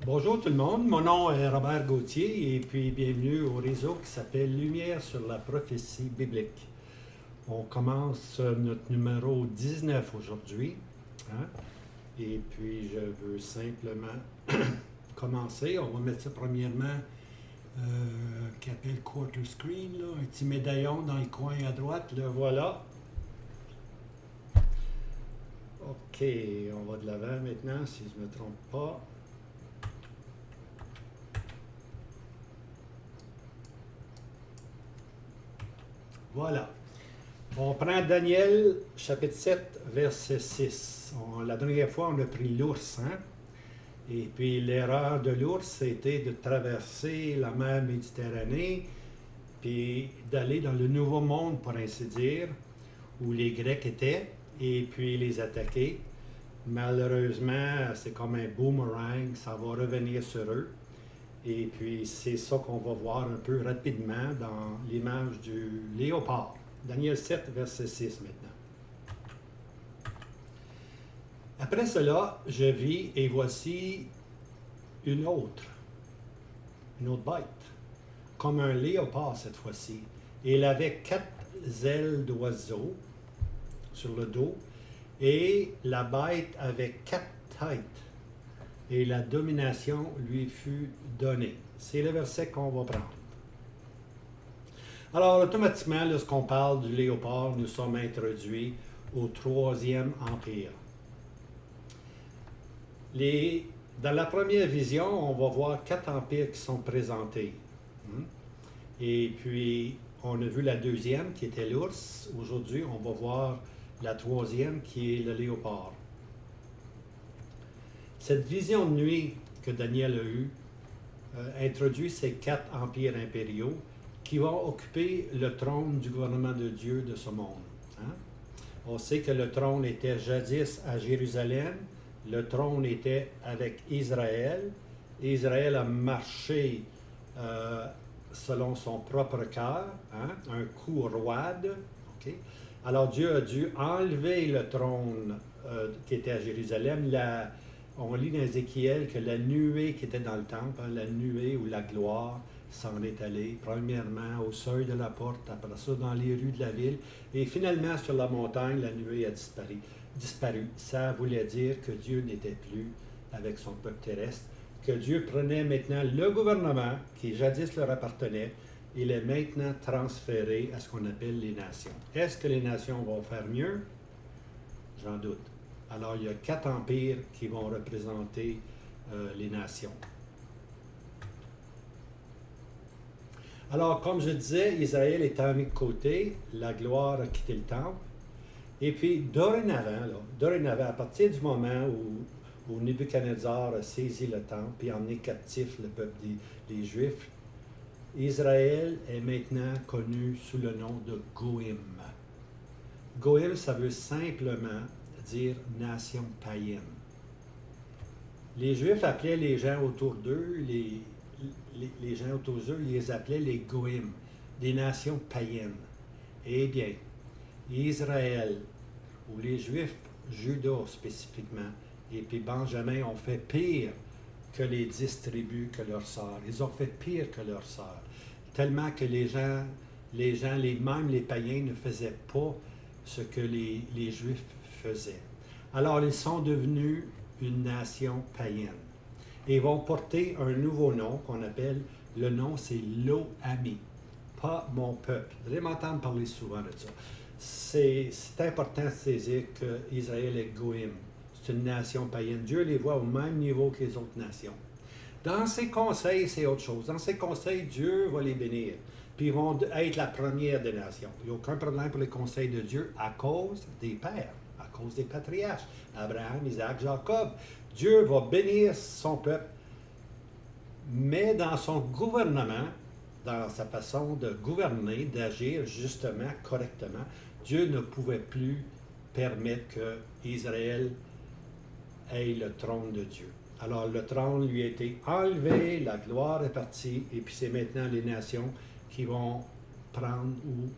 Bonjour tout le monde, mon nom est Robert Gauthier et puis bienvenue au réseau qui s'appelle Lumière sur la prophétie biblique. On commence notre numéro 19 aujourd'hui, hein, et puis je veux simplement commencer. On va mettre ça premièrement qui appelle Quarter Screen, là, un petit médaillon dans le coin à droite, le voilà. OK, on va de l'avant maintenant si je ne me trompe pas. Voilà. On prend Daniel, chapitre 7, verset 6. La dernière fois, on a pris l'ours, hein? Et puis l'erreur de l'ours, c'était de traverser la mer Méditerranée, puis d'aller dans le Nouveau Monde, pour ainsi dire, où les Grecs étaient, et puis les attaquer. Malheureusement, c'est comme un boomerang, ça va revenir sur eux. Et puis c'est ça qu'on va voir un peu rapidement dans l'image du léopard. Daniel 7, verset 6 maintenant. Après cela, je vis et voici une autre bête, comme un léopard cette fois-ci. Et elle avait 4 ailes d'oiseau sur le dos, et la bête avait 4 têtes, et la domination lui fut donnée. C'est le verset qu'on va prendre. Alors, automatiquement, lorsqu'on parle du léopard, nous sommes introduits au Troisième Empire. Dans la première vision, on va voir 4 empires qui sont présentés. Et puis, on a vu la deuxième qui était l'ours. Aujourd'hui, on va voir la troisième qui est le léopard. Cette vision de nuit que Daniel a eue introduit ces 4 empires impériaux qui vont occuper le trône du gouvernement de Dieu de ce monde. Hein? On sait que le trône était jadis à Jérusalem, le trône était avec Israël. Israël a marché selon son propre cœur, hein? Un coup roide. Okay? Alors Dieu a dû enlever le trône qui était à Jérusalem. On lit dans Ézéchiel que la nuée qui était dans le temple, hein, la nuée ou la gloire, s'en est allée, premièrement au seuil de la porte, après ça dans les rues de la ville, et finalement sur la montagne, la nuée a disparu. Ça voulait dire que Dieu n'était plus avec son peuple terrestre, que Dieu prenait maintenant le gouvernement qui jadis leur appartenait, et l'est maintenant transféré à ce qu'on appelle les nations. Est-ce que les nations vont faire mieux? J'en doute. Alors, il y a 4 empires qui vont représenter les nations. Alors, comme je disais, Israël est mis de côté, la gloire a quitté le temple. Et puis, dorénavant, à partir du moment où Nebuchadnezzar a saisi le temple et emmené captif le peuple des Juifs, Israël est maintenant connu sous le nom de Goïm. Goïm, ça veut simplement dire nation païenne. Les Juifs appelaient les gens autour d'eux, les gens autour d'eux, ils les appelaient les Goïm, des nations païennes. Eh bien, Israël, ou les Juifs, Juda spécifiquement, et puis Benjamin ont fait pire que les 10 tribus que leurs sœurs. Ils ont fait pire que leurs sœurs. Tellement que même les païens ne faisaient pas ce que les Juifs faisaient. Alors, ils sont devenus une nation païenne. Et ils vont porter un nouveau nom qu'on appelle, le nom c'est Lo-Ami, pas mon peuple. Vous allez m'entendre parler souvent de ça. C'est important de saisir qu'Israël est Goïm. C'est une nation païenne. Dieu les voit au même niveau que les autres nations. Dans ses conseils, c'est autre chose. Dans ses conseils, Dieu va les bénir. Puis ils vont être la première des nations. Il n'y a aucun problème pour les conseils de Dieu à cause des pères, à cause des patriarches. Abraham, Isaac, Jacob. Dieu va bénir son peuple, mais dans son gouvernement, dans sa façon de gouverner, d'agir justement, correctement, Dieu ne pouvait plus permettre qu'Israël ait le trône de Dieu. Alors le trône lui a été enlevé, la gloire est partie, et puis c'est maintenant les nations qui vont prendre ou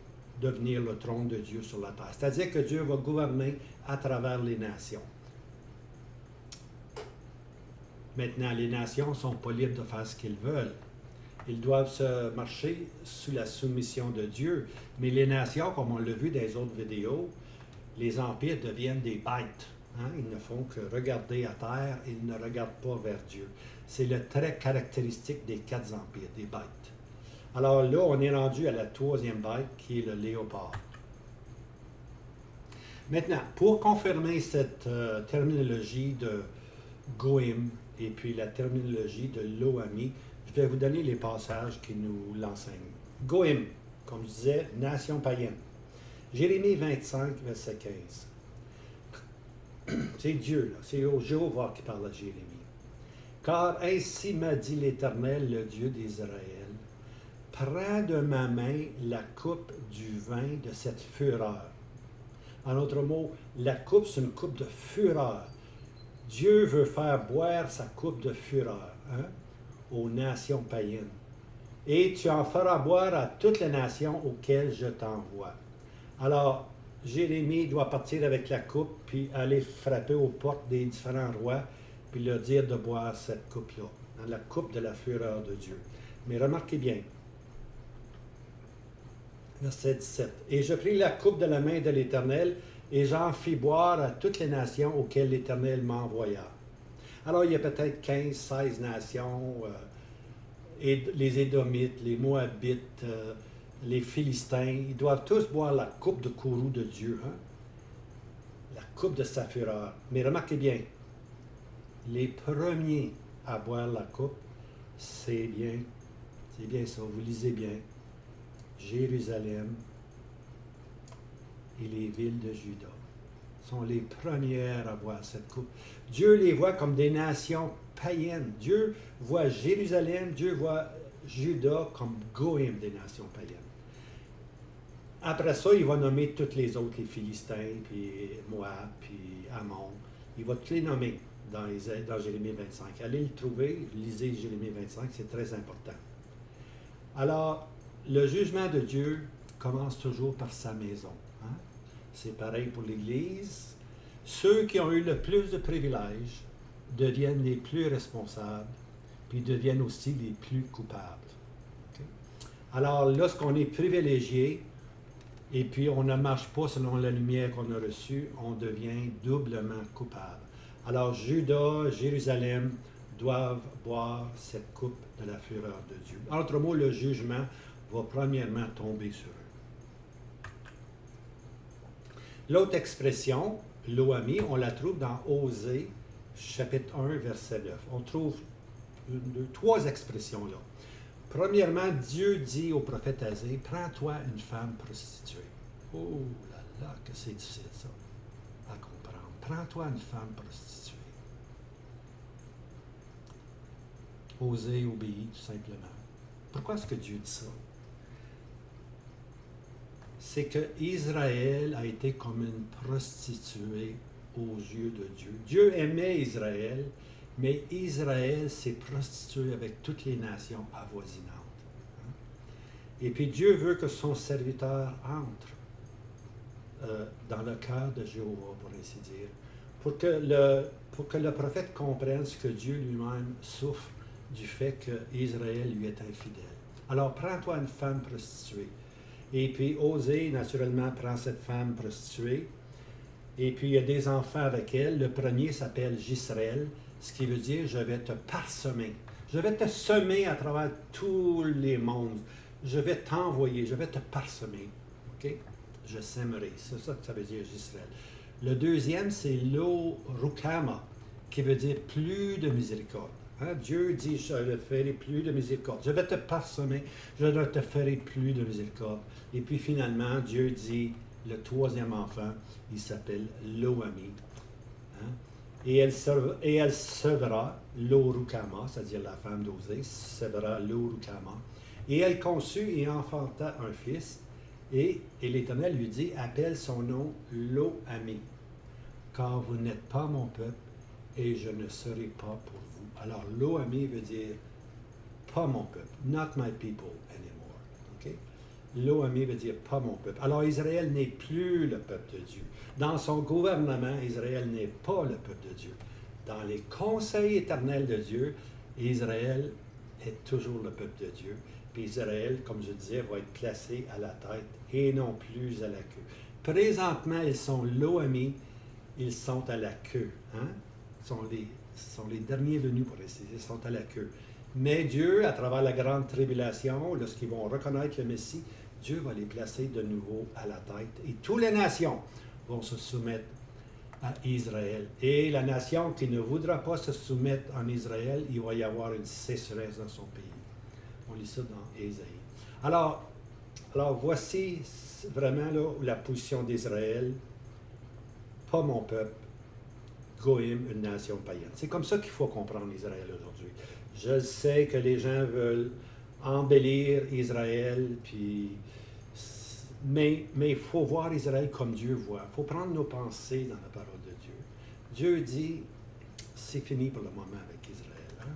devenir le trône de Dieu sur la terre. C'est-à-dire que Dieu va gouverner à travers les nations. Maintenant, les nations ne sont pas libres de faire ce qu'ils veulent. Ils doivent se marcher sous la soumission de Dieu. Mais les nations, comme on l'a vu dans les autres vidéos, les empires deviennent des bêtes. Hein? Ils ne font que regarder à terre, ils ne regardent pas vers Dieu. C'est le trait caractéristique des 4 empires, des bêtes. Alors là, on est rendu à la 3e bête, qui est le léopard. Maintenant, pour confirmer cette terminologie de Goïm et puis la terminologie de Lo-Ami, je vais vous donner les passages qui nous l'enseignent. Goïm, comme je disais, nation païenne. Jérémie 25, verset 15. C'est Dieu, là. C'est Jéhovah qui parle à Jérémie. Car ainsi m'a dit l'Éternel, le Dieu d'Israël, prends de ma main la coupe du vin de cette fureur. En autre mot, la coupe, c'est une coupe de fureur. Dieu veut faire boire sa coupe de fureur aux nations païennes. Et tu en feras boire à toutes les nations auxquelles je t'envoie. Alors, Jérémie doit partir avec la coupe, puis aller frapper aux portes des différents rois, puis leur dire de boire cette coupe-là, dans la coupe de la fureur de Dieu. Mais remarquez bien, verset 17. « Et je pris la coupe de la main de l'Éternel, et j'en fis boire à toutes les nations auxquelles l'Éternel m'envoya. » Alors, il y a peut-être 15, 16 nations, et les Édomites, les Moabites, les Philistins, ils doivent tous boire la coupe de courroux de Dieu, hein? La coupe de sa fureur. Mais remarquez bien, les premiers à boire la coupe, c'est bien ça, vous lisez bien, Jérusalem et les villes de Juda sont les premières à boire cette coupe. Dieu les voit comme des nations païennes. Dieu voit Jérusalem, Dieu voit Juda comme Goïm des nations païennes. Après ça, il va nommer toutes les autres, les Philistins, puis Moab, puis Ammon. Il va tous les nommer dans Jérémie 25. Allez le trouver, lisez Jérémie 25, c'est très important. Alors, le jugement de Dieu commence toujours par sa maison. Hein? C'est pareil pour l'Église. Ceux qui ont eu le plus de privilèges deviennent les plus responsables, puis deviennent aussi les plus coupables. Okay? Alors, lorsqu'on est privilégié, et puis on ne marche pas selon la lumière qu'on a reçue, on devient doublement coupable. Alors, Juda, Jérusalem doivent boire cette coupe de la fureur de Dieu. En d'autres mots, le jugement va premièrement tomber sur eux. L'autre expression, Lo-Ami, on la trouve dans Osée, chapitre 1, verset 9. On trouve 3 expressions là. Premièrement, Dieu dit au prophète Osée, prends-toi une femme prostituée. Oh là là, que c'est difficile ça à comprendre. Prends-toi une femme prostituée. Osée obéit tout simplement. Pourquoi est-ce que Dieu dit ça? C'est que Israël a été comme une prostituée aux yeux de Dieu. Dieu aimait Israël, mais Israël s'est prostitué avec toutes les nations avoisinantes. Et puis Dieu veut que son serviteur entre dans le cœur de Jéhovah, pour ainsi dire, pour que le prophète comprenne ce que Dieu lui-même souffre du fait qu'Israël lui est infidèle. Alors, prends-toi une femme prostituée. Et puis, Osée, naturellement, prend cette femme prostituée. Et puis, il y a des enfants avec elle. Le premier s'appelle Jisraël, ce qui veut dire « je vais te parsemer ». Je vais te semer à travers tous les mondes. Je vais t'envoyer, je vais te parsemer. OK? Je sèmerai. C'est ça que ça veut dire, Jisraël. Le deuxième, c'est Lo-Rukama, qui veut dire « plus de miséricorde ». Hein? Dieu dit, je ne ferai plus de miséricorde. Je vais te parsemer, je ne te ferai plus de miséricorde. Et puis finalement, Dieu dit, le troisième enfant, il s'appelle Lo-Ami. Hein? Et elle sevra Lo-Rukama, c'est-à-dire la femme d'Osée, sevra Lo-Rukama. Et elle conçut et enfanta un fils. Et l'Éternel lui dit, appelle son nom Lo-Ami, car vous n'êtes pas mon peuple et je ne serai pas pour vous. Alors, Lo-Ami veut dire pas mon peuple, not my people anymore. Okay? Lo-Ami veut dire pas mon peuple. Alors, Israël n'est plus le peuple de Dieu. Dans son gouvernement, Israël n'est pas le peuple de Dieu. dans les conseils éternels de Dieu, Israël est toujours le peuple de Dieu. Puis Israël, comme je disais, va être placé à la tête et non plus à la queue. Présentement, ils sont l'OMI, ils sont à la queue. Hein? Sont les derniers venus, pour essayer, ils sont à la queue. Mais Dieu, à travers la grande tribulation, lorsqu'ils vont reconnaître le Messie, Dieu va les placer de nouveau à la tête. Et toutes les nations vont se soumettre à Israël. Et la nation qui ne voudra pas se soumettre en Israël, il va y avoir une sécheresse dans son pays. On lit ça dans Ésaïe. Alors voici vraiment là, la position d'Israël. Pas mon peuple, Goïm, une nation païenne. C'est comme ça qu'il faut comprendre Israël aujourd'hui. Je sais que les gens veulent embellir Israël, mais il faut voir Israël comme Dieu voit. Il faut prendre nos pensées dans la parole de Dieu. Dieu dit, c'est fini pour le moment avec Israël. Hein?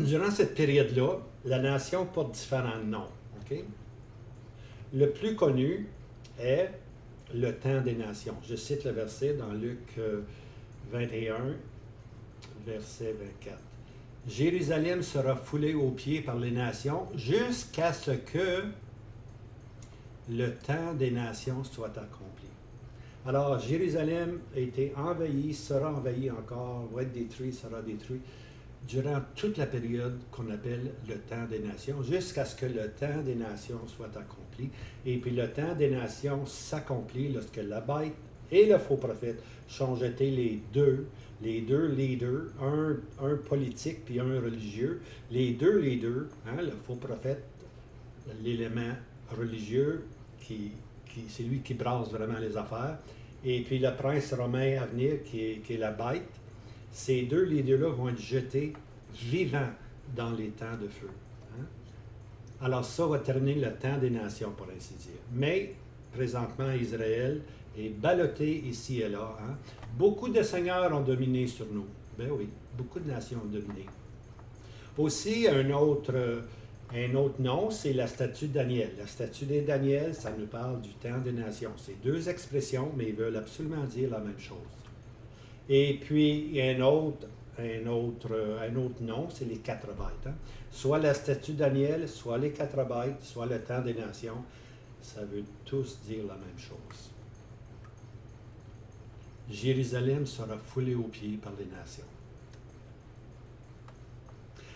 Durant cette période-là, la nation porte différents noms. Okay? Le plus connu est le temps des nations. Je cite le verset dans Luc 21, verset 24. Jérusalem sera foulée aux pieds par les nations jusqu'à ce que le temps des nations soit accompli. Alors, Jérusalem a été envahie, sera envahie encore, va être détruit, sera détruit, durant toute la période qu'on appelle le temps des nations, jusqu'à ce que le temps des nations soit accompli. Et puis le temps des nations s'accomplit lorsque la bête et le faux prophète sont jetés les deux leaders, un politique puis un religieux. Les deux leaders, hein, le faux prophète, l'élément religieux, c'est lui qui brasse vraiment les affaires, et puis le prince romain à venir qui est la bête. Ces deux leaders-là vont être jetés vivants dans les temps de feu. Hein? Alors ça va terminer le temps des nations, pour ainsi dire. Mais, présentement, Israël est ballotté ici et là. Hein? Beaucoup de seigneurs ont dominé sur nous. Ben oui, beaucoup de nations ont dominé. Aussi, un autre nom, c'est la statue de Daniel. La statue de Daniel, ça nous parle du temps des nations. C'est deux expressions, mais ils veulent absolument dire la même chose. Et puis, il y a un autre nom, c'est les quatre bêtes. Hein? Soit la statue de Daniel, soit les quatre bêtes, soit le temps des nations. Ça veut tous dire la même chose. Jérusalem sera foulée aux pieds par les nations.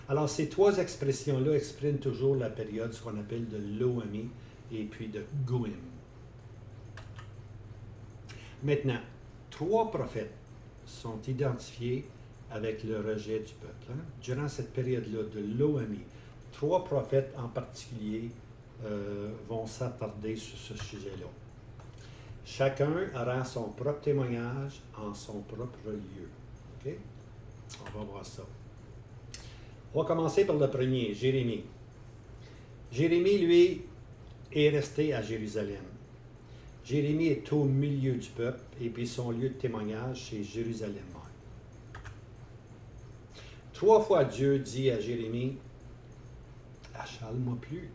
Alors, ces trois expressions-là expriment toujours la période, ce qu'on appelle de l'Oami et puis de Goïm. Maintenant, trois prophètes sont identifiés avec le rejet du peuple. Hein? Durant cette période-là de l'Oami, trois prophètes en particulier vont s'attarder sur ce sujet-là. Chacun aura son propre témoignage en son propre lieu. Okay? On va voir ça. On va commencer par le premier, Jérémie. Jérémie, lui, est resté à Jérusalem. Jérémie est au milieu du peuple, et puis son lieu de témoignage, c'est Jérusalem même. 3 fois Dieu dit à Jérémie, « Achale-moi plus,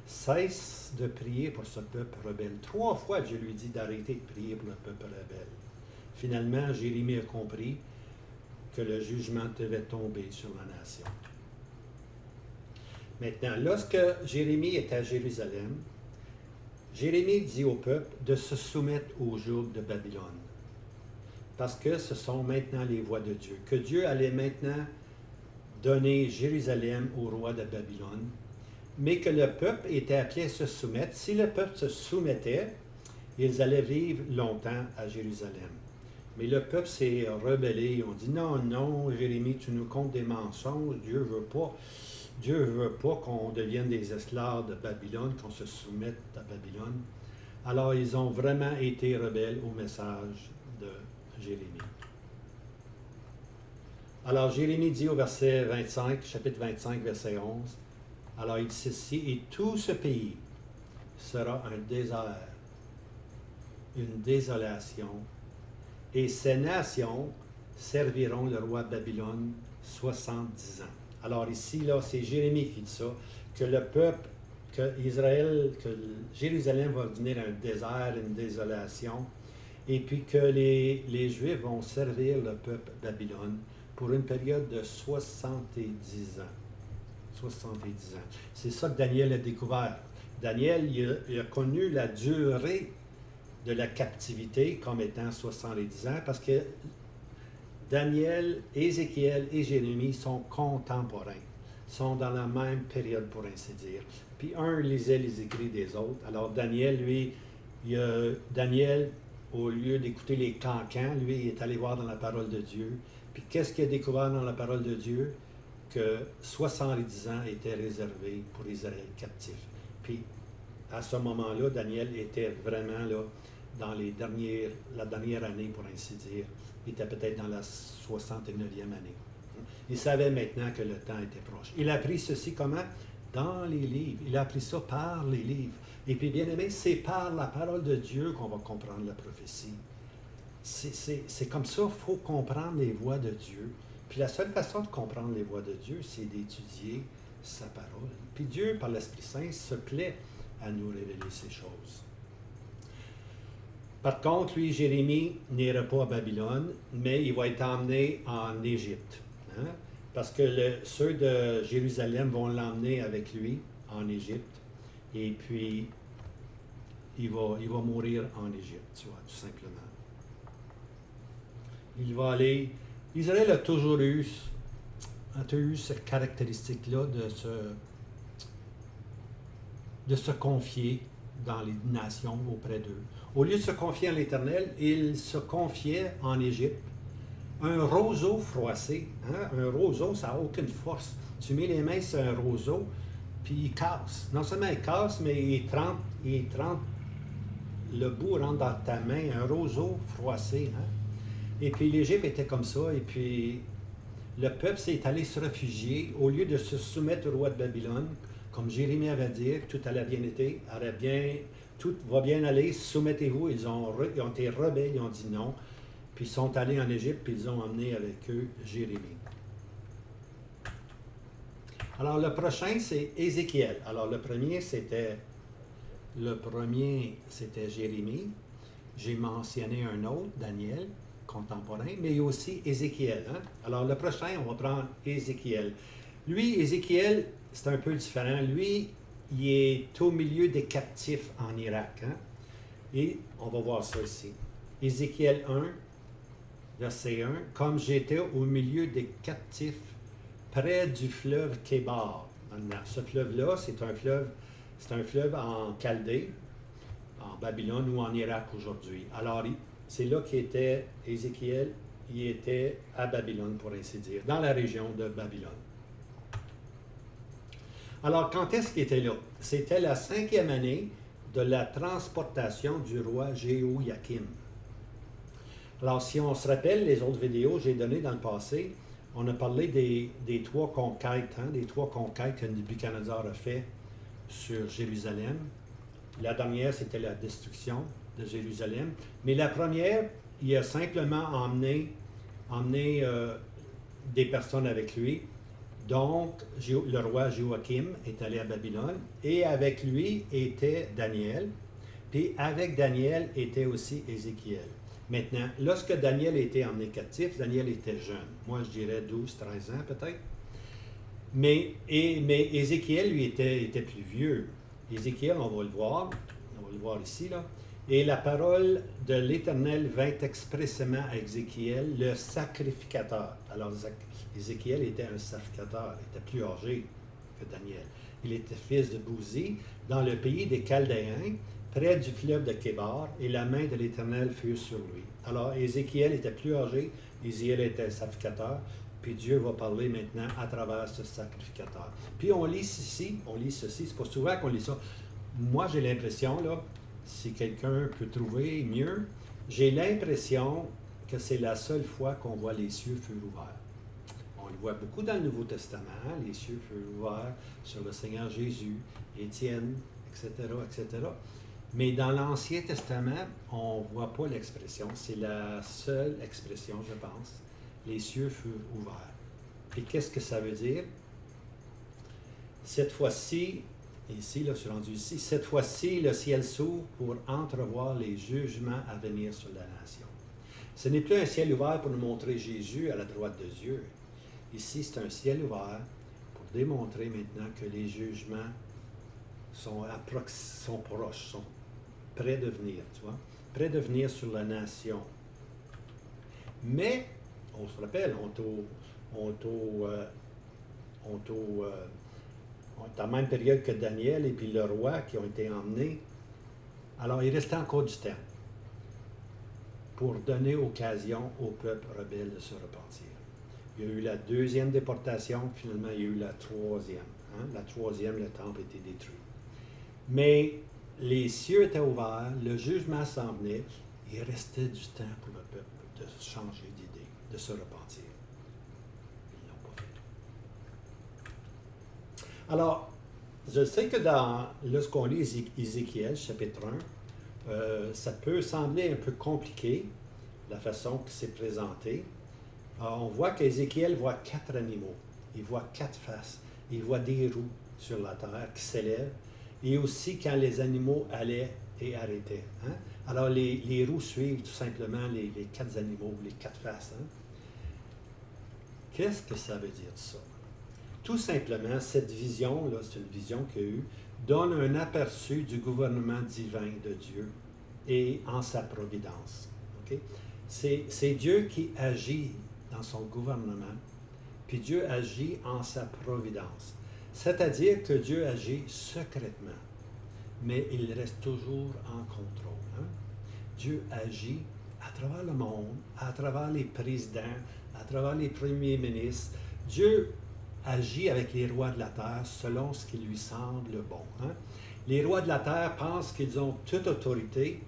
cesse de prier pour ce peuple rebelle. » 3 fois Dieu lui dit d'arrêter de prier pour le peuple rebelle. Finalement, Jérémie a compris que le jugement devait tomber sur la nation. Maintenant, lorsque Jérémie est à Jérusalem, Jérémie dit au peuple de se soumettre au joug de Babylone. Parce que ce sont maintenant les voies de Dieu. Que Dieu allait maintenant donner Jérusalem au roi de Babylone, mais que le peuple était appelé à se soumettre. Si le peuple se soumettait, ils allaient vivre longtemps à Jérusalem. Mais le peuple s'est rebellé. On dit, non, Jérémie, tu nous contes des mensonges. Dieu ne veut pas qu'on devienne des esclaves de Babylone, qu'on se soumette à Babylone. Alors, ils ont vraiment été rebelles au message de Jérémie. Alors, Jérémie dit au verset 25, chapitre 25, verset 11, alors il dit ceci, « Et tout ce pays sera un désert, une désolation, et ces nations serviront le roi de Babylone 70 ans. » Alors ici, là, c'est Jérémie qui dit ça, que le peuple, que Jérusalem va devenir un désert, une désolation, et puis que les Juifs vont servir le peuple Babylone pour une période de 70 ans. 70 ans. C'est ça que Daniel a découvert. Daniel, il a connu la durée de la captivité comme étant 70 ans parce que Daniel, Ézéchiel et Jérémie sont contemporains, sont dans la même période pour ainsi dire. Puis un lisait les écrits des autres. Alors Daniel, lui, Daniel, au lieu d'écouter les cancans, lui, il est allé voir dans la parole de Dieu. Puis qu'est-ce qu'il a découvert dans la parole de Dieu? Que 70 ans étaient réservés pour Israël captif. Puis à ce moment-là, Daniel était vraiment là dans la dernière année, pour ainsi dire. Il était peut-être dans la 69e année. Il savait maintenant que le temps était proche. Il a appris ceci comment? Dans les livres. Il a appris ça par les livres. Et puis, bien aimé, c'est par la parole de Dieu qu'on va comprendre la prophétie. C'est comme ça, il faut comprendre les voies de Dieu. Puis la seule façon de comprendre les voies de Dieu, c'est d'étudier sa parole. Puis Dieu, par l'Esprit Saint, se plaît à nous révéler ces choses. Par contre, lui, Jérémie n'ira pas à Babylone, mais il va être emmené en Égypte. Hein? Parce que ceux de Jérusalem vont l'emmener avec lui en Égypte. Et puis, il va mourir en Égypte, tu vois, tout simplement. Il va aller... Israël a toujours eu cette caractéristique-là de se confier dans les nations auprès d'eux. Au lieu de se confier à l'Éternel, il se confiait en Égypte. Un roseau froissé, hein? Un roseau, ça n'a aucune force. Tu mets les mains sur un roseau, puis il casse. Non seulement il casse, mais il trempe, le bout rentre dans ta main, un roseau froissé. Hein? Et puis l'Égypte était comme ça, et puis le peuple s'est allé se réfugier, au lieu de se soumettre au roi de Babylone, comme Jérémie avait dit, tout allait bien, tout va bien aller, soumettez-vous. Ils ont été rebelles, ils ont dit non, puis ils sont allés en Égypte, puis ils ont emmené avec eux Jérémie. Alors le prochain, c'est Ézéchiel. Alors le premier, c'était Jérémie. J'ai mentionné un autre, Daniel, contemporain, mais il y a aussi Ézéchiel. Hein? Alors le prochain, on va prendre Ézéchiel. Lui, Ézéchiel, c'est un peu différent. Lui, il est au milieu des captifs en Irak. Hein? Et on va voir ça ici. Ézéchiel 1, verset 1. Comme j'étais au milieu des captifs près du fleuve Kébar. Ce fleuve-là, c'est un fleuve en Chaldée, en Babylone ou en Irak aujourd'hui. Alors, c'est là qu'était Ézéchiel. Il était à Babylone, pour ainsi dire, dans la région de Babylone. Alors, quand est-ce qu'il était là? C'était la 5e année de la transportation du roi Jéhoïakim. Alors, si on se rappelle les autres vidéos que j'ai données dans le passé, on a parlé des 3 conquêtes, hein, des 3 conquêtes que Nebuchadnezzar a fait sur Jérusalem. La dernière, c'était la destruction de Jérusalem. Mais la première, il a simplement emmené des personnes avec lui. Donc, le roi Joachim est allé à Babylone et avec lui était Daniel. Puis avec Daniel était aussi Ézéchiel. Maintenant, lorsque Daniel était emmené captif, Daniel était jeune. Moi, je dirais 12, 13 ans peut-être. Mais Ézéchiel, lui, était plus vieux. Ézéchiel, on va le voir ici, là. Et la parole de l'Éternel vint expressément à Ézéchiel, le sacrificateur. Alors, Ézéchiel était un sacrificateur, il était plus âgé que Daniel. Il était fils de Bouzi, dans le pays des Chaldéens, près du fleuve de Kébar, et la main de l'Éternel fut sur lui. Alors, Ézéchiel était plus âgé, Ézéchiel était sacrificateur, puis Dieu va parler maintenant à travers ce sacrificateur. Puis on lit ceci, c'est pas souvent qu'on lit ça. Moi, j'ai l'impression, là, si quelqu'un peut trouver mieux, j'ai l'impression que c'est la seule fois qu'on voit les cieux furent ouverts. On le voit beaucoup dans le Nouveau Testament, les cieux furent ouverts sur le Seigneur Jésus, Étienne, etc., etc. Mais dans l'Ancien Testament, on ne voit pas l'expression. C'est la seule expression, je pense. Les cieux furent ouverts. Et qu'est-ce que ça veut dire? Cette fois-ci, ici, là, je suis rendu ici, cette fois-ci, le ciel s'ouvre pour entrevoir les jugements à venir sur la nation. Ce n'est plus un ciel ouvert pour nous montrer Jésus à la droite de Dieu. Ici, c'est un ciel ouvert pour démontrer maintenant que les jugements sont proches, sont près de venir, tu vois, près de venir sur la nation. Mais, on se rappelle, on est à la même période que Daniel et puis le roi qui ont été emmenés. Alors, il restait encore du temps pour donner occasion au peuple rebelle de se repentir. Il y a eu la deuxième déportation, finalement, il y a eu la troisième. La troisième, le temple a été détruit. Mais les cieux étaient ouverts, le jugement s'en venait, il restait du temps pour le peuple de changer d'idée, de se repentir. Ils ne l'ont pas fait. Alors, je sais que lorsqu'on lit Ézéchiel, chapitre 1, ça peut sembler un peu compliqué, la façon que c'est présenté. Alors, on voit qu'Ézéchiel voit 4 animaux, il voit 4 faces, il voit des roues sur la terre qui s'élèvent, et aussi quand les animaux allaient et arrêtaient. Alors, les roues suivent tout simplement les 4 animaux, les 4 faces. Qu'est-ce que ça veut dire ça? Tout simplement, cette vision-là, c'est une vision qu'il y a eu, donne un aperçu du gouvernement divin de Dieu et en sa providence. Okay? C'est Dieu qui agit dans son gouvernement, puis Dieu agit en sa providence. C'est-à-dire que Dieu agit secrètement, mais il reste toujours en contrôle. Dieu agit à travers le monde, à travers les présidents, à travers les premiers ministres. Dieu agit avec les rois de la terre selon ce qui lui semble bon. Les rois de la terre pensent qu'ils ont toute autorité,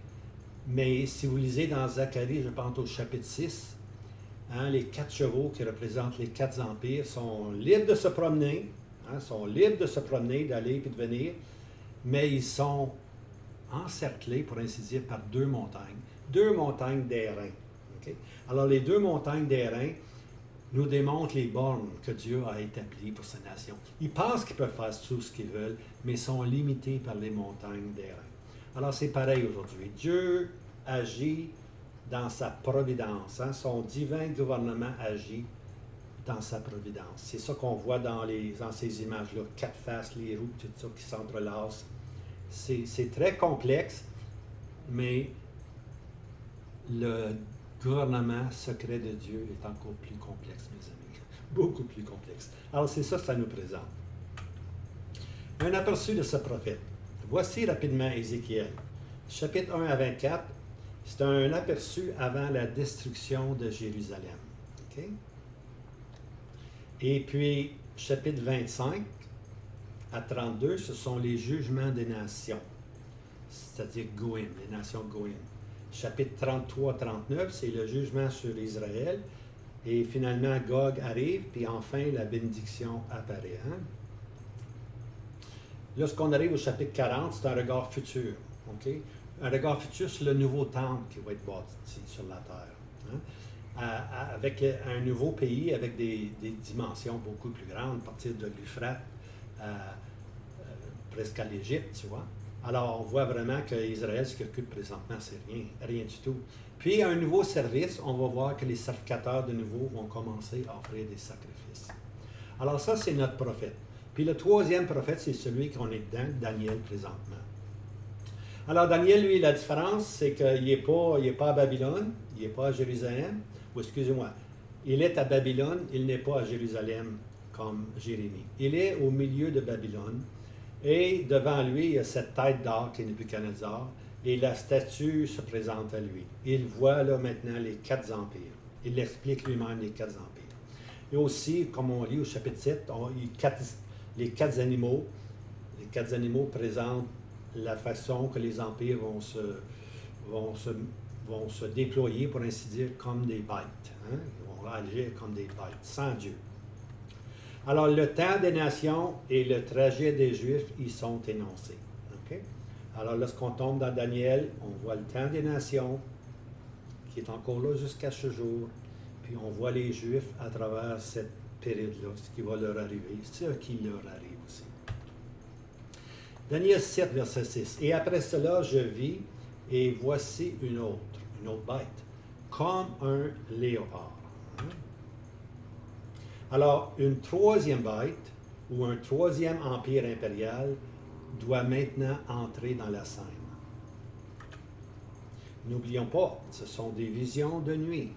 mais si vous lisez dans Zacharie, je pense au chapitre 6, les 4 chevaux qui représentent les 4 empires sont libres de se promener, d'aller et de venir, mais ils sont encerclés, pour ainsi dire, par 2 montagnes d'airain. Okay? Alors, les 2 montagnes d'airain nous démontrent les bornes que Dieu a établies pour sa nation. Ils pensent qu'ils peuvent faire tout ce qu'ils veulent, mais sont limités par les montagnes d'airain. Alors, c'est pareil aujourd'hui. Dieu agit dans sa providence. Son divin gouvernement agit dans sa providence. C'est ça qu'on voit dans ces images-là, 4 faces, les roues, tout ça qui s'entrelacent. C'est très complexe, mais le gouvernement secret de Dieu est encore plus complexe, mes amis. Beaucoup plus complexe. Alors, c'est ça que ça nous présente. Un aperçu de ce prophète. Voici rapidement Ézéchiel. Chapitre 1 à 24, c'est un aperçu avant la destruction de Jérusalem. Okay? Et puis, chapitre 25 à 32, ce sont les jugements des nations, c'est-à-dire Goïm, les nations Goïm. Chapitre 33-39, c'est le jugement sur Israël. Et finalement, Gog arrive, puis enfin, la bénédiction apparaît. Lorsqu'on arrive au chapitre 40, c'est un regard futur. Okay? Un regard futur sur le nouveau temple qui va être bâti sur la terre. Avec un nouveau pays, avec des dimensions beaucoup plus grandes, à partir de l'Euphrate, presque à l'Égypte, tu vois. Alors, on voit vraiment qu'Israël, ce qui occupe présentement, c'est rien du tout. Puis, un nouveau service, on va voir que les sacrificateurs, de nouveau, vont commencer à offrir des sacrifices. Alors, ça, c'est notre prophète. Puis, le 3e prophète, c'est celui qu'on est dedans, Daniel, présentement. Alors, Daniel, lui, la différence, c'est qu'il n'est pas à Babylone, il n'est pas à Jérusalem, ou excusez-moi, il est à Babylone, il n'est pas à Jérusalem comme Jérémie. Il est au milieu de Babylone. Et devant lui, il y a cette tête d'or qui est Nebuchadnezzar, et la statue se présente à lui. Il voit là maintenant les 4 empires. Il explique lui-même les 4 empires. Et aussi, comme on lit au chapitre 7, les 4 animaux. Les 4 animaux présentent la façon que les empires vont se déployer, pour ainsi dire, comme des bêtes. Ils vont agir comme des bêtes, sans Dieu. Alors, le temps des nations et le trajet des Juifs y sont énoncés. Okay? Alors, lorsqu'on tombe dans Daniel, on voit le temps des nations, qui est encore là jusqu'à ce jour, puis on voit les Juifs à travers cette période-là, ce qui va leur arriver, ce qui leur arrive aussi. Daniel 7, verset 6. Et après cela, je vis, et voici une autre bête, comme un léopard. Hein? Alors, une troisième bête, ou un troisième empire impérial, doit maintenant entrer dans la scène. N'oublions pas, ce sont des visions de nuit.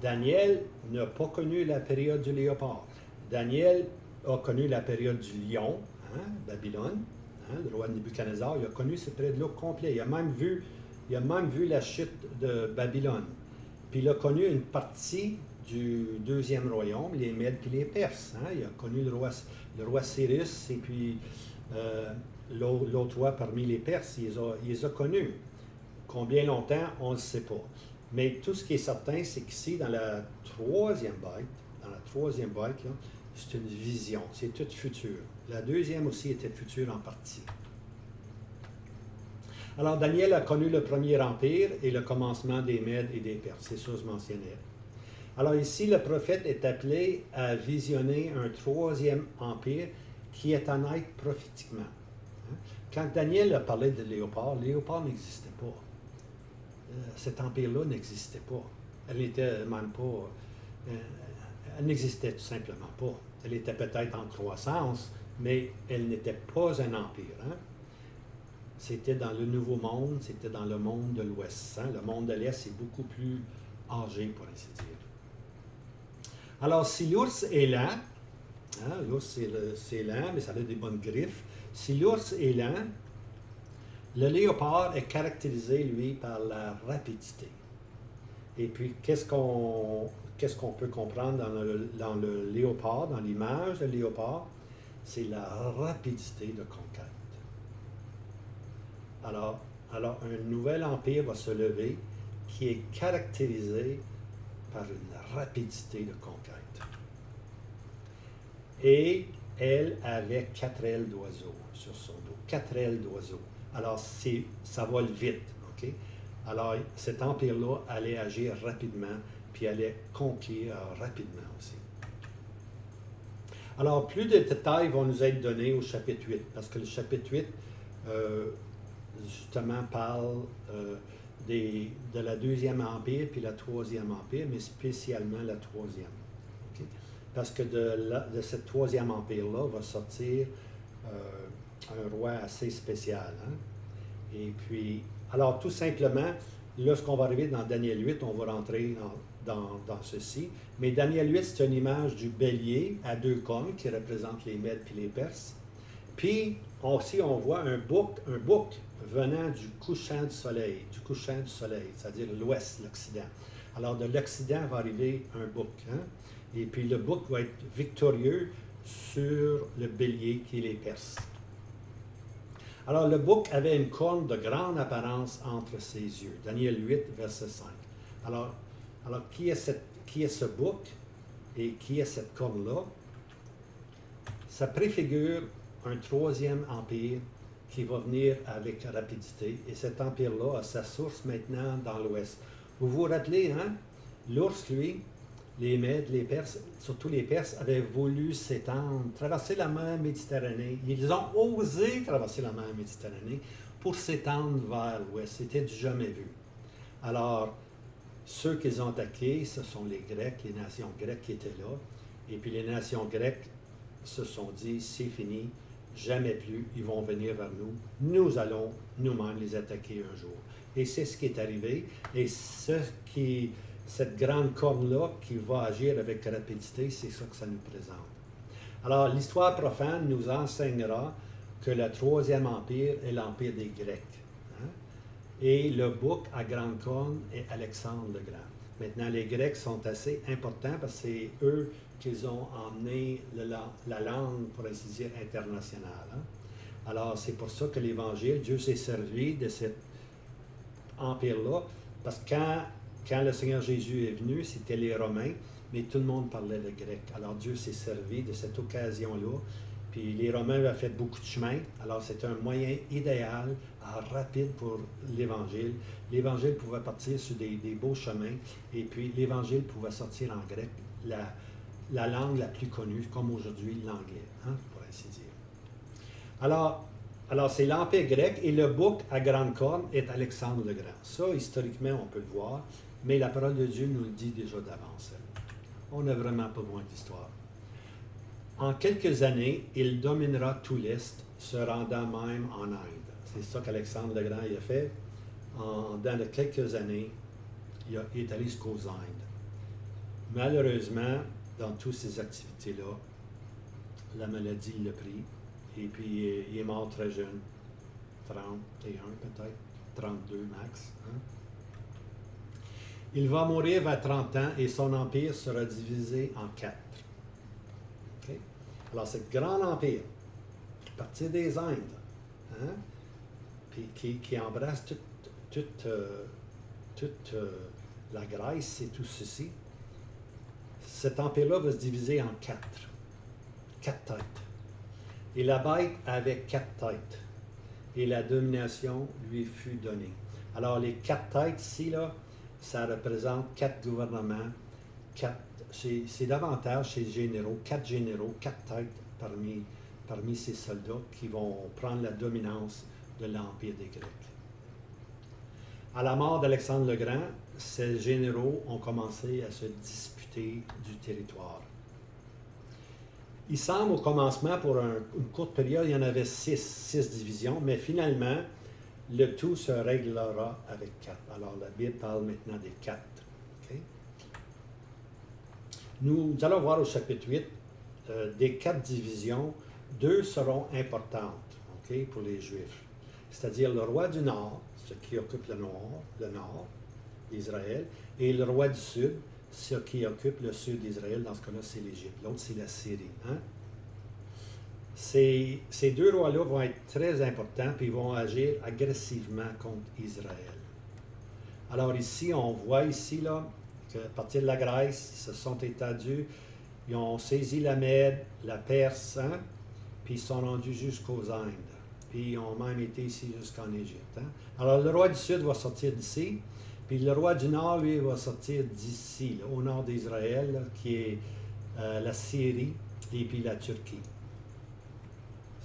Daniel n'a pas connu la période du léopard. Daniel a connu la période du lion, hein, Babylone, hein, le roi Nebuchadnezzar. Il a connu cette période-là complète. Il a même vu la chute de Babylone. Puis il a connu une partie du deuxième royaume, les Mèdes et les Perses. Hein. Il a connu le roi Cyrus et puis l'autre roi parmi les Perses. Il les a connus. Combien longtemps, on ne le sait pas. Mais tout ce qui est certain, c'est qu'ici, dans la troisième bête, là, c'est une vision, c'est tout futur. La deuxième aussi était future en partie. Alors, Daniel a connu le premier empire et le commencement des Mèdes et des Perses. C'est ça que je mentionnais. Alors ici, le prophète est appelé à visionner un troisième empire qui est à naître prophétiquement. Quand Daniel a parlé de léopard n'existait pas. Cet empire-là n'existait pas. Elle n'était même pas. Elle n'existait tout simplement pas. Elle était peut-être en croissance, mais elle n'était pas un empire. Hein? C'était dans le Nouveau Monde, c'était dans le monde de l'Ouest. Hein? Le monde de l'Est est beaucoup plus âgé, pour ainsi dire. Alors, si l'ours est lent, hein, l'ours c'est lent, mais ça a des bonnes griffes. Si l'ours est lent, le léopard est caractérisé, lui, par la rapidité. Et puis, qu'est-ce qu'on peut comprendre dans le léopard, dans l'image de léopard? C'est la rapidité de conquête. Alors, un nouvel empire va se lever qui est caractérisé par une rapidité de conquête. Et elle avait 4 ailes d'oiseau sur son dos. 4 ailes d'oiseau. Alors, ça vole vite, OK? Alors, cet empire-là allait agir rapidement, puis allait conquérir rapidement aussi. Alors, plus de détails vont nous être donnés au chapitre 8, parce que le chapitre 8, justement, parle de la deuxième empire, puis la troisième empire, mais spécialement la troisième. Okay? Parce que de cette troisième empire-là va sortir un roi assez spécial. Hein? Et puis, alors tout simplement, lorsqu'on va arriver dans Daniel 8, on va rentrer dans ceci. Mais Daniel 8, c'est une image du bélier à 2 cornes qui représente les Mèdes et les Perses. Puis, aussi, on voit un bouc venant du couchant du soleil, c'est-à-dire l'ouest, l'Occident. Alors, de l'Occident va arriver un bouc. Hein? Et puis, le bouc va être victorieux sur le bélier qui est les Perses. Alors, le bouc avait une corne de grande apparence entre ses yeux. Daniel 8, verset 5. Alors qui est ce bouc et qui est cette corne-là? Ça préfigure un troisième empire qui va venir avec rapidité. Et cet empire-là a sa source maintenant dans l'Ouest. Vous vous rappelez, hein? L'ours, lui, les Mèdes, les Perses, surtout les Perses, avaient voulu s'étendre, traverser la mer Méditerranée. Ils ont osé traverser la mer Méditerranée pour s'étendre vers l'Ouest. C'était du jamais vu. Alors, ceux qu'ils ont attaqués, ce sont les Grecs, les nations grecques qui étaient là. Et puis les nations grecques se sont dit, c'est fini, jamais plus, ils vont venir vers nous. Nous allons nous-mêmes les attaquer un jour. Et c'est ce qui est arrivé. Et cette grande corne-là qui va agir avec rapidité, c'est ça que ça nous présente. Alors, l'histoire profane nous enseignera que le troisième empire est l'empire des Grecs. Hein? Et le bouc à grande corne est Alexandre le Grand. Maintenant, les Grecs sont assez importants parce que c'est eux qui ont emmené la langue, pour ainsi dire, internationale. Hein? Alors, c'est pour ça que l'Évangile, Dieu s'est servi de cet empire-là, parce que quand le Seigneur Jésus est venu, c'était les Romains, mais tout le monde parlait le grec. Alors Dieu s'est servi de cette occasion-là. Puis les Romains avaient fait beaucoup de chemin. Alors c'était un moyen idéal, rapide pour l'Évangile. L'Évangile pouvait partir sur des beaux chemins. Et puis l'Évangile pouvait sortir en grec, la langue la plus connue, comme aujourd'hui l'anglais, hein, pour ainsi dire. Alors, Alors, c'est l'Empire grec et le bouc à grande corne est Alexandre le Grand. Ça, historiquement, on peut le voir, mais la parole de Dieu nous le dit déjà d'avance. On n'a vraiment pas besoin d'histoire. En quelques années, il dominera tout l'Est, se rendant même en Inde. C'est ça qu'Alexandre le Grand il a fait. Dans quelques années, il est allé jusqu'aux Indes. Malheureusement, dans toutes ces activités-là, la maladie l'a pris. Et puis, il est mort très jeune. 31 peut-être. 32 max. Hein? Il va mourir vers 30 ans et son empire sera divisé en 4. Okay? Alors, ce grand empire, à partir des Indes, hein? Puis qui embrasse toute la Grèce et tout ceci, cet empire-là va se diviser en 4. 4 têtes. Et la bête avait 4 têtes. Et la domination lui fut donnée. Alors, les 4 têtes ici, là, ça représente 4 gouvernements. C'est davantage ces généraux, 4 généraux, 4 têtes parmi ces soldats qui vont prendre la dominance de l'Empire des Grecs. À la mort d'Alexandre le Grand, ces généraux ont commencé à se disputer du territoire. Il semble au commencement, pour une courte période, il y en avait 6 divisions, mais finalement, le tout se réglera avec 4. Alors, la Bible parle maintenant des 4. Okay? Nous allons voir au chapitre 8, des 4 divisions, 2 seront importantes, okay, pour les Juifs. C'est-à-dire le roi du Nord, ce qui occupe le nord d'Israël, et le roi du Sud, ce qui occupe le sud d'Israël. Dans ce cas-là, c'est l'Égypte. L'autre, c'est la Syrie. Hein? Ces 2 rois-là vont être très importants, puis ils vont agir agressivement contre Israël. Alors ici, on voit ici, là, qu'à partir de la Grèce, ils se sont étendus, ils ont saisi la Mède, la Perse, hein? Puis ils sont rendus jusqu'aux Indes. Puis ils ont même été ici jusqu'en Égypte. Hein? Alors le roi du Sud va sortir d'ici, puis le roi du Nord, lui, va sortir d'ici, là, au nord d'Israël, là, qui est la Syrie et puis la Turquie.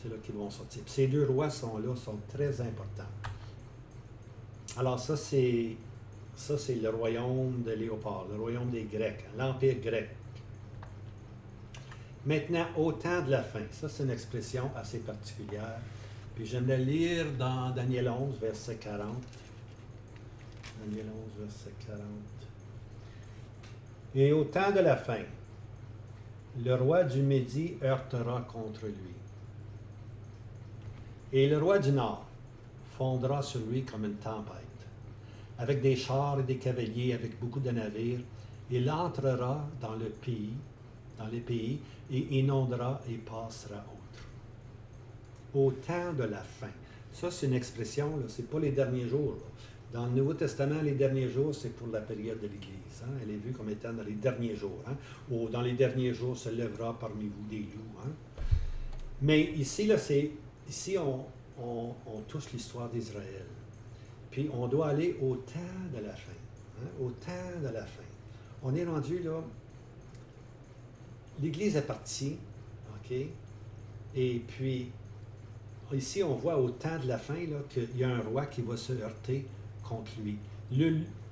C'est là qu'ils vont sortir. Puis ces 2 rois sont très importants. Alors ça, c'est le royaume de Léopard, le royaume des Grecs, hein, l'Empire grec. Maintenant, au temps de la fin. Ça, c'est une expression assez particulière. Puis j'aimerais lire dans Daniel 11, verset 40. Daniel 11, verset 40. Et au temps de la fin, le roi du Médie heurtera contre lui. Et le roi du Nord fondra sur lui comme une tempête, avec des chars et des cavaliers, avec beaucoup de navires. Il entrera dans les pays, et inondera et passera outre. Au temps de la fin. Ça, c'est une expression, ce n'est pas les derniers jours. Là. Dans le Nouveau Testament, les derniers jours, c'est pour la période de l'Église. Hein? Elle est vue comme étant dans les derniers jours. Hein? Ou dans les derniers jours se lèvera parmi vous des loups. Hein? Mais ici, là, ici on touche l'histoire d'Israël. Puis on doit aller au temps de la fin. Hein? Au temps de la fin. On est rendu là. L'Église est partie. OK? Et puis, ici, on voit au temps de la fin qu'il y a un roi qui va se heurter contre lui.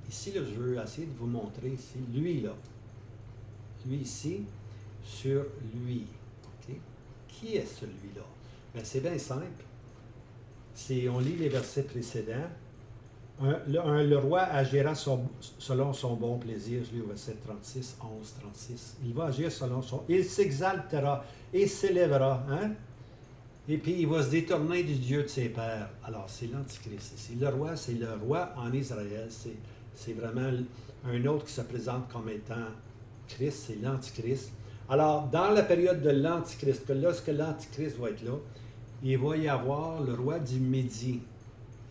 Ici, là, je veux essayer de vous montrer ici. Lui ici, sur lui. Okay? Qui est celui-là? Bien, c'est bien simple. On lit les versets précédents. Le roi agira selon son bon plaisir. Je lis au verset 36, 11, 36. Il va agir selon son... Il s'exaltera et s'élèvera. Hein? Et puis, il va se détourner du Dieu de ses pères. Alors, c'est l'Antichrist ici. Le roi, c'est le roi en Israël. C'est vraiment un autre qui se présente comme étant Christ, c'est l'Antichrist. Alors, dans la période de l'Antichrist, lorsque l'Antichrist va être là, il va y avoir le roi du Médie,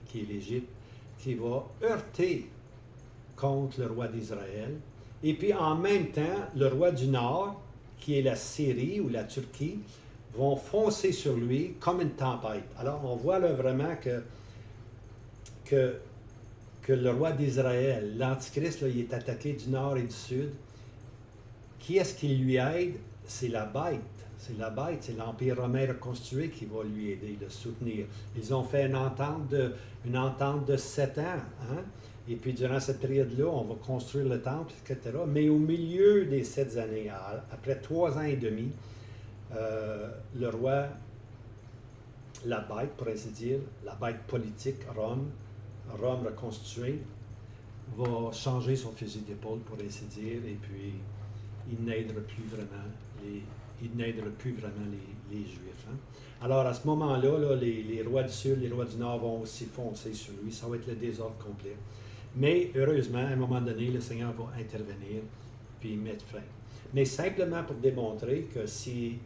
qui est l'Égypte, qui va heurter contre le roi d'Israël. Et puis, en même temps, le roi du Nord, qui est la Syrie ou la Turquie, vont foncer sur lui comme une tempête. Alors, on voit là vraiment que le roi d'Israël, l'Antichrist, là, il est attaqué du nord et du sud. Qui est-ce qui lui aide? C'est la bête. C'est la bête, c'est l'Empire romain reconstruit qui va lui aider, le soutenir. Ils ont fait une entente de 7 ans. Hein? Et puis, durant cette période-là, on va construire le temple, etc. Mais au milieu des 7 années, après 3 ans et demi, le roi, la bête, pour ainsi dire, la bête politique, Rome reconstruite, va changer son fusil d'épaule, pour ainsi dire, et puis il n'aidera plus vraiment les Juifs. Hein? Alors, à ce moment-là, là, les rois du Sud, les rois du Nord vont aussi foncer sur lui. Ça va être le désordre complet. Mais, heureusement, à un moment donné, le Seigneur va intervenir puis mettre fin. Mais simplement pour démontrer que si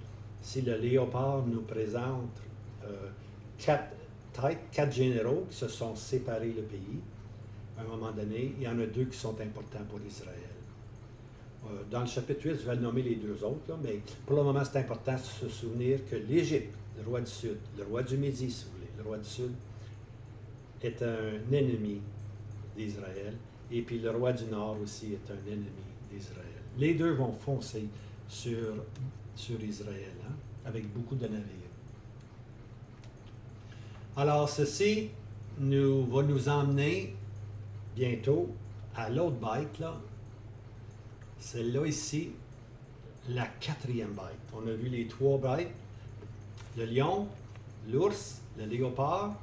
le léopard nous présente 4 têtes, 4 généraux qui se sont séparés le pays, à un moment donné, il y en a 2 qui sont importants pour Israël. Dans le chapitre 8, je vais nommer les 2 autres, là, mais pour le moment, c'est important de se souvenir que l'Égypte, le roi du Sud, le roi du Midi, si vous voulez, le roi du Sud, est un ennemi d'Israël, et puis le roi du Nord aussi est un ennemi d'Israël. Les 2 vont foncer sur Israël, hein, avec beaucoup de navires. Alors, ceci va nous emmener bientôt à l'autre bête, là. Celle-là ici, la 4e bête. On a vu les 3 bêtes, le lion, l'ours, le léopard,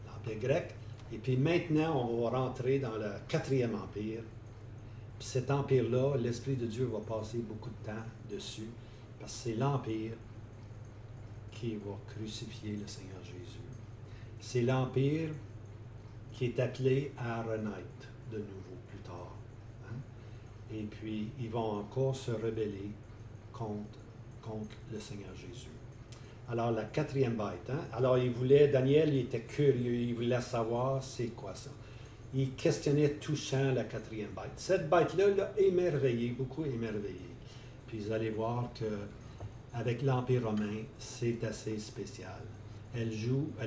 l'Empire grec, et puis maintenant, on va rentrer dans le 4e empire. Puis cet empire-là, l'Esprit de Dieu va passer beaucoup de temps dessus, parce que c'est l'empire qui va crucifier le Seigneur Jésus. C'est l'empire qui est appelé à renaître de nouveau plus tard. Hein? Et puis, ils vont encore se rebeller contre le Seigneur Jésus. Alors, la 4e bête. Hein? Alors, Daniel, il était curieux, il voulait savoir c'est quoi ça. Il questionnait touchant la 4e bête. Cette bête-là l'a émerveillé, beaucoup émerveillé. Puis, vous allez voir qu'avec l'Empire romain, c'est assez spécial. Elle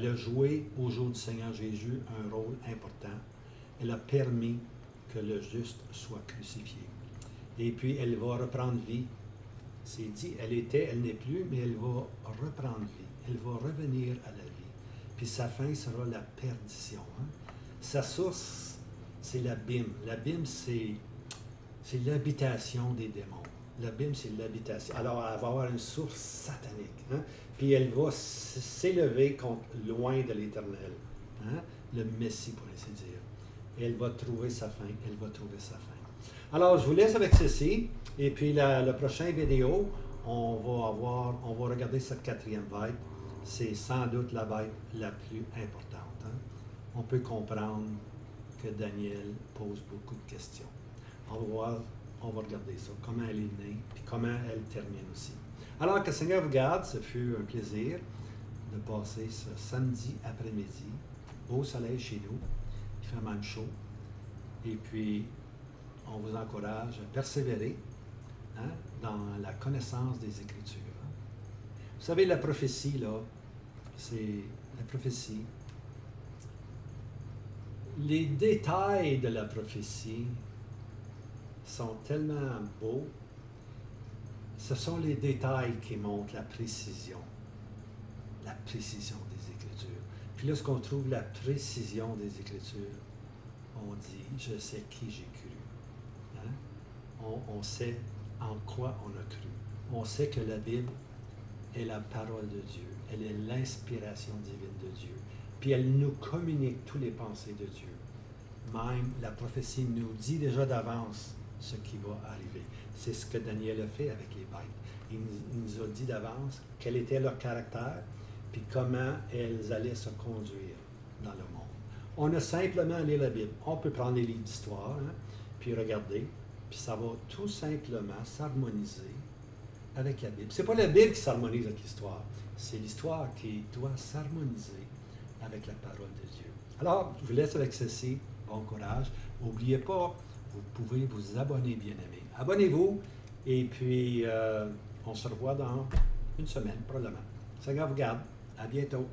a joué au jour du Seigneur Jésus un rôle important. Elle a permis que le juste soit crucifié. Et puis, elle va reprendre vie. C'est dit, elle n'est plus, mais elle va reprendre vie. Elle va revenir à la vie. Puis sa fin sera la perdition. Hein? Sa source, c'est l'abîme. L'abîme, c'est l'habitation des démons. L'abîme, c'est l'habitation. Alors, elle va avoir une source satanique. Hein? Puis elle va s'élever loin de l'Éternel. Hein? Le Messie, pour ainsi dire. Et elle va trouver sa fin. Elle va trouver sa fin. Alors, je vous laisse avec ceci. Et puis, la prochaine vidéo, on va regarder cette 4e bête. C'est sans doute la bête la plus importante. Hein? On peut comprendre que Daniel pose beaucoup de questions. On va regarder ça, comment elle est née, puis comment elle termine aussi. Alors que le Seigneur vous garde, ce fut un plaisir de passer ce samedi après-midi. Beau soleil chez nous, il fait même chaud. Et puis, on vous encourage à persévérer, hein, dans la connaissance des Écritures. Hein. Vous savez, la prophétie, là, c'est la prophétie. Les détails de la prophétie sont tellement beaux. Ce sont les détails qui montrent la précision des Écritures. Puis lorsqu'on trouve la précision des Écritures, on dit, je sais qui j'ai cru. Hein? On sait en quoi on a cru. On sait que la Bible est la parole de Dieu. Elle est l'inspiration divine de Dieu. Puis elle nous communique tous les pensées de Dieu. Même la prophétie nous dit déjà d'avance ce qui va arriver. C'est ce que Daniel a fait avec les bêtes. Il nous a dit d'avance quel était leur caractère, puis comment elles allaient se conduire dans le monde. On a simplement à lire la Bible. On peut prendre les livres d'histoire, hein, puis regarder, puis ça va tout simplement s'harmoniser avec la Bible. C'est pas la Bible qui s'harmonise avec l'histoire, c'est l'histoire qui doit s'harmoniser avec la parole de Dieu. Alors, je vous laisse avec ceci. Bon courage. N'oubliez pas, vous pouvez vous abonner, bien-aimés. Abonnez-vous, et puis on se revoit dans une semaine, probablement. Seigneur vous garde. À bientôt.